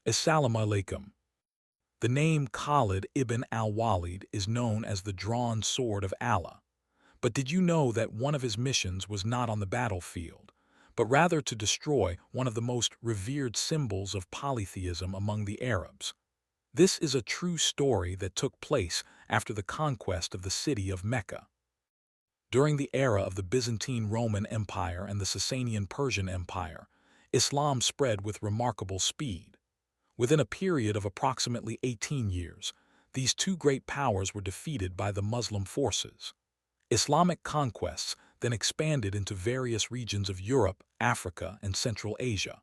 Assalamu alaikum. The name Khalid ibn al-Walid is known as the drawn sword of Allah. But did you know that one of his missions was not on the battlefield, but rather to destroy one of the most revered symbols of polytheism among the Arabs? This is a true story that took place after the conquest of the city of Mecca. During the era of the Byzantine Roman Empire and the Sasanian Persian Empire, Islam spread with remarkable speed. Within a period of approximately 18 years, these two great powers were defeated by the Muslim forces. Islamic conquests then expanded into various regions of Europe, Africa, and Central Asia.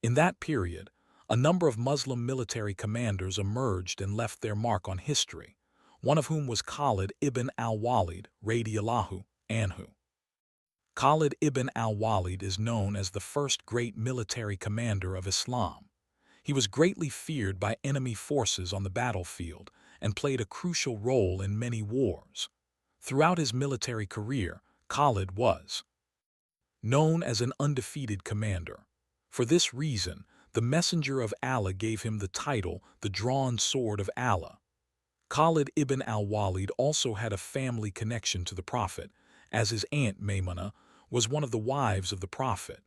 In that period, a number of Muslim military commanders emerged and left their mark on history, one of whom was Khalid ibn al-Walid, radiyallahu, anhu. Khalid ibn al-Walid is known as the first great military commander of Islam. He was greatly feared by enemy forces on the battlefield and played a crucial role in many wars. Throughout his military career, Khalid was known as an undefeated commander. For this reason, the Messenger of Allah gave him the title, the Drawn Sword of Allah. Khalid ibn al-Walid also had a family connection to the Prophet, as his aunt Maymunah was one of the wives of the Prophet.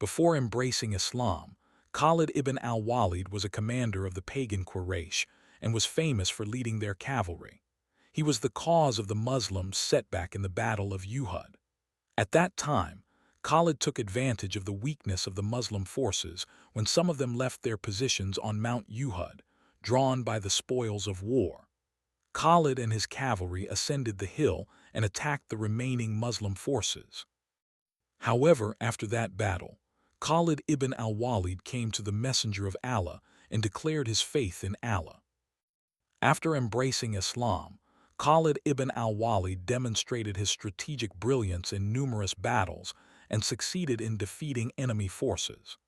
Before embracing Islam, Khalid ibn al-Walid was a commander of the pagan Quraysh and was famous for leading their cavalry. He was the cause of the Muslims' setback in the Battle of Uhud. At that time, Khalid took advantage of the weakness of the Muslim forces when some of them left their positions on Mount Uhud, drawn by the spoils of war. Khalid and his cavalry ascended the hill and attacked the remaining Muslim forces. However, after that battle, Khalid ibn al-Walid came to the Messenger of Allah and declared his faith in Allah. After embracing Islam, Khalid ibn al-Walid demonstrated his strategic brilliance in numerous battles and succeeded in defeating enemy forces.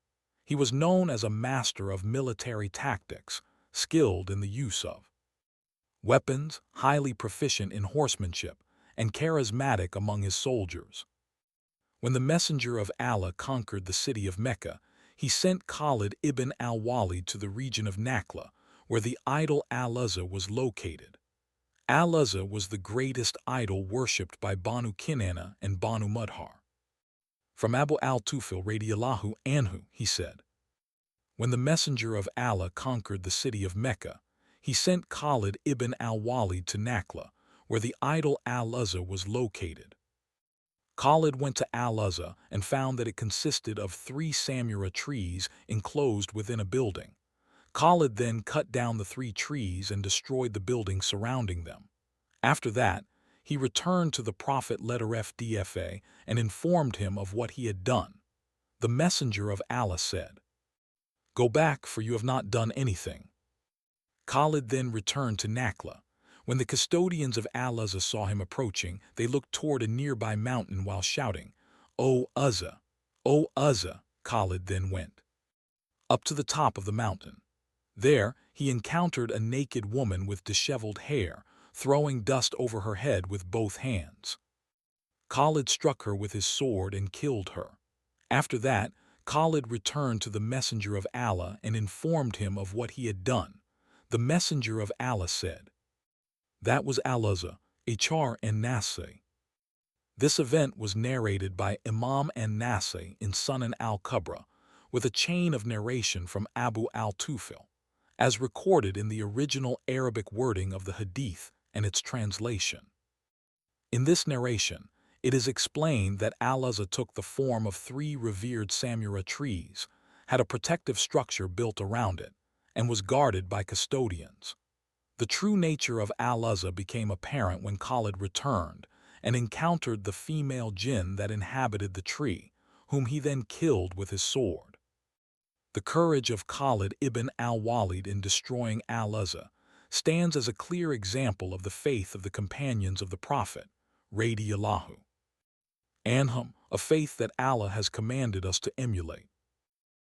He was known as a master of military tactics, skilled in the use of weapons, highly proficient in horsemanship, and charismatic among his soldiers. When the Messenger of Allah conquered the city of Mecca, he sent Khalid ibn al-Walid to the region of Nakhlah, where the idol al-Uzza was located. Al-Uzza was the greatest idol worshipped by Banu Kinana and Banu Mudhar. From Abu al-Tufil radiyallahu anhu, he said, when the Messenger of Allah conquered the city of Mecca, he sent Khalid ibn al-Walid to Nakhlah, where the idol al-Uzza was located. Khalid went to al-Uzza and found that it consisted of 3 samura trees enclosed within a building. Khalid then cut down the 3 trees and destroyed the building surrounding them. After that, he returned to the Prophet FDFA and informed him of what he had done. The Messenger of Allah said, "Go back, for you have not done anything." Khalid then returned to Nakhlah. When the custodians of al-Uzza saw him approaching, they looked toward a nearby mountain while shouting, "O Uzza! O Uzza!" Khalid then went up to the top of the mountain. There, he encountered a naked woman with disheveled hair, throwing dust over her head with both hands. Khalid struck her with his sword and killed her. After that, Khalid returned to the Messenger of Allah and informed him of what he had done. The Messenger of Allah said, "That was al-Uzza, Achar and Nasai." This event was narrated by Imam an-Nasai in Sunan al-Kubra, with a chain of narration from Abu al-Tufil, as recorded in the original Arabic wording of the Hadith and its translation. In this narration, it is explained that al-Uzza took the form of 3 revered samura trees, had a protective structure built around it, and was guarded by custodians. The true nature of al-Uzza became apparent when Khalid returned and encountered the female Jinn that inhabited the tree, whom he then killed with his sword. The courage of Khalid ibn al-Walid in destroying al-Uzza stands as a clear example of the faith of the companions of the Prophet, radiyallahu anhum, a faith that Allah has commanded us to emulate.